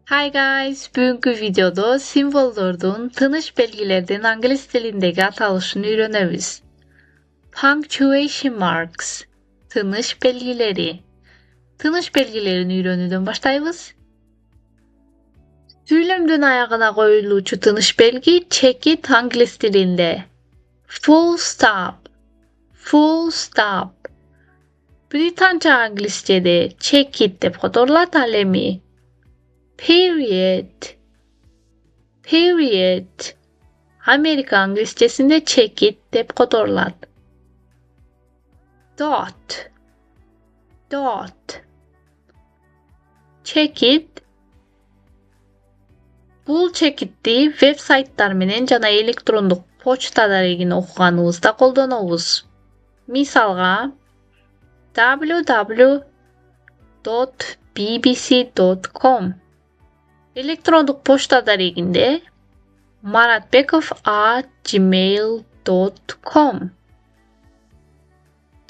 Hi guys, bugünkü videoda simvollerden tanış belgelerden İngiliz dilindeki atılışını öğreniriz. Punctuation marks, tanış belgeleri. Tanış belgelerini öğrenmeden başlayırız. Söylemden ayağına koyuluşu tanış belgi çekit İngiliz dilinde. Full stop, full stop. Britanca İngilizce'de çekit dep kodorlar talemi. Period, period. Amerika İngilizcesinde çekit dep kodorlar. Dot, dot. Çekit. Bul çekitти web saytlar menen жана электрондук почтада регин окуганыбызда колдонобуз. Мисалга www.bbc.com электрондук почтада регинде maratbekov@gmail.com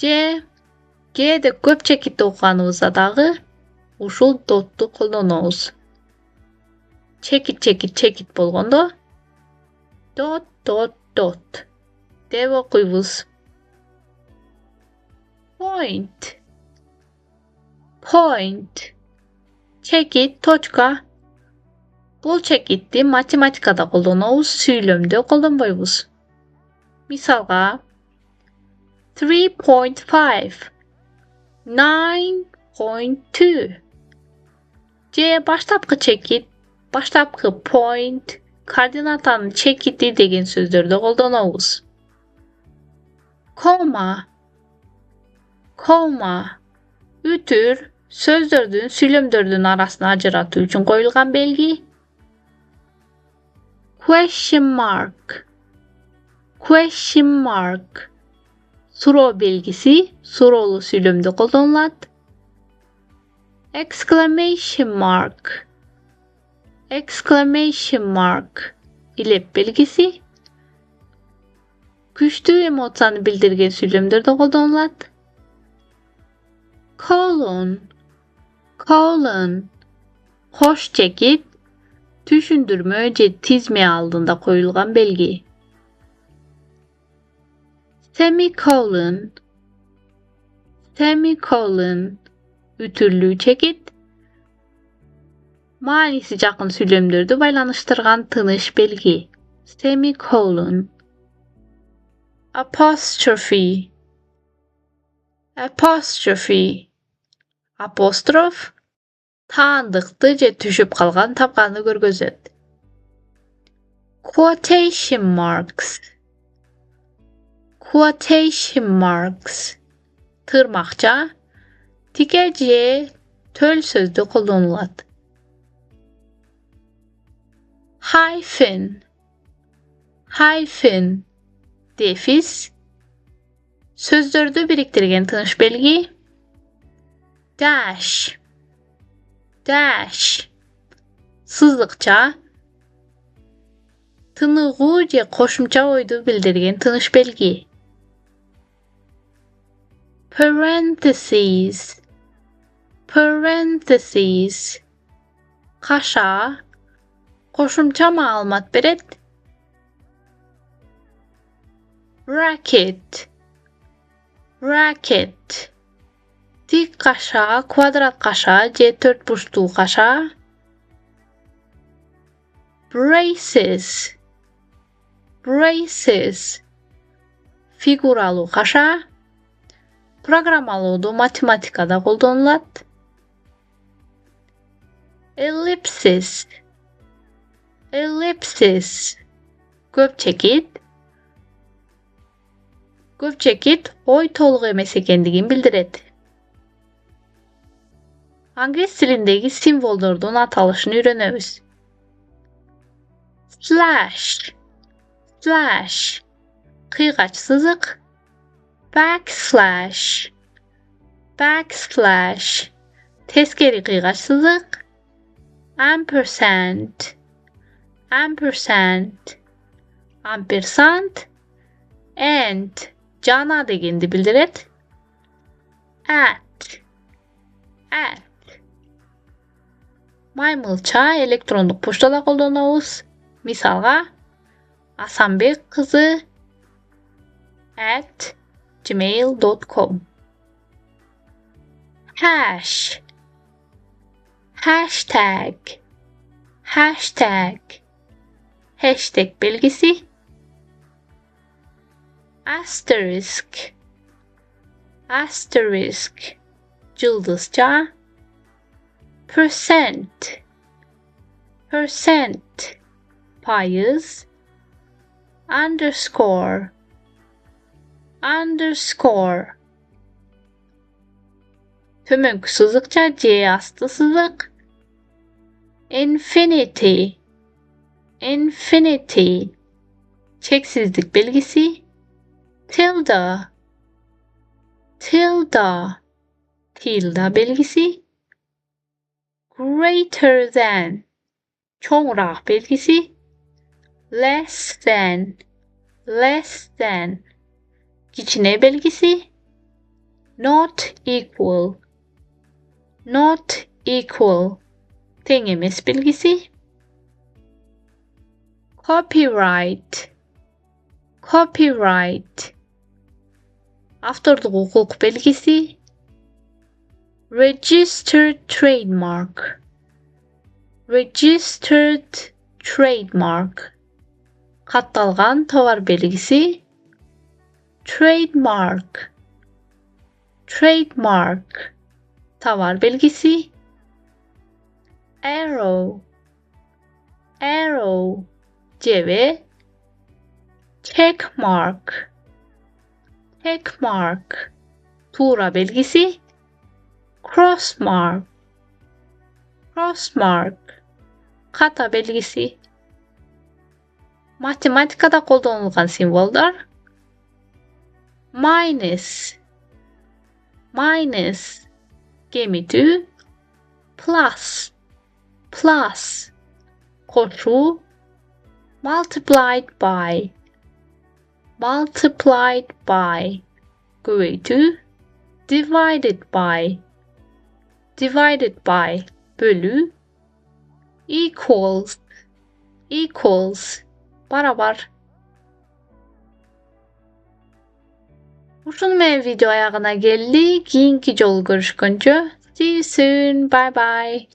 же кээде көп чекитти окуганыбызда дагы ушул дотту колдонобуз. Çekit болгондо dot деп окуйбуз. Point. Çekit точка. Бул çekitти математикада колдонобуз, сүйлөмдө колдонбойбуз. Мисалга 3.5 9.2 же баштапкы çekit, баштапкы point, координатанын çekiti деген сөздөрдө колдонобуз. Koma. Ütür sözdөрдүн, сүйлөмдөрдүн арасын ажыратуу үчүн коюлган белги. Question mark. Суроо белгиси суроолуу сүйлөмдө колдонулат. Exclamation mark. Илеп белгиси күчтүү эмоцияны билдирген сүйлөмдөрдө колдонулат. Colon. Кош чекит түшүндүрмө же тизме алдында коюлган белги. Semicolon. Ütүрлүү чекит мааниси жакын сүйлөмдөрдү байланыштырган тыныш белги. Semicolon. Apostrophe. Apostrof таандыкты же түшүп калган тапканды көргөзөт. Quotation marks. Тырмакча, тике же төл сөздө колдонулат. Hyphen. Дефис. Сөздөрдү бириктирген тыныш белги. Dash. Сызыкча. Тыныгуу же кошумча ойду билдирген тыныш белги. Parentheses. Каша. Кошумча маалымат берет. Bracket. Тик каша, квадрат каша же төрт бурчтуу каша. Braces. Фигуралуу каша. Программалоодо математикада колдонулат. Ellipsis. Көп чекит ой толук эмес экендигин билдирет. Англис тилиндеги символдордун аталышын үйрөнөбүз. Slash. Кыйгач сызык. Backslash. Тескери кыйгач сызык. Ampersand. And жана дегенди билдирет. At. Maymılça elektronluk poçtada koldanabız. Misalga asanbekqizi@gmail.com. Hash, hashtag, hashtag belgisi, asterisk, cıldızca, percent, payız, underscore, tömök sızıkça C astı sızık, infinity, çeksizlik belgisi, tilde belgisi, greater than, çoğrak belgisi, less than, kiçine belgisi, not equal, tengimiz belgisi, copyright, avtorluk hukuk belgisi, registered trademark, kattалған tovar belgisi, trademark, tovar belgisi, arrow, ceve, checkmark, tuğra belgisi, crossmark, kata belgisi. Matematikada қолданылған simvollar, minus, gemitü, plus, koşu, multiplied by, köğütü, divided by, bölü, equals, barabar. Ушуну менен видео аягына келди. Кийинки жолу көрүшкөнчө. See you soon. Bye bye.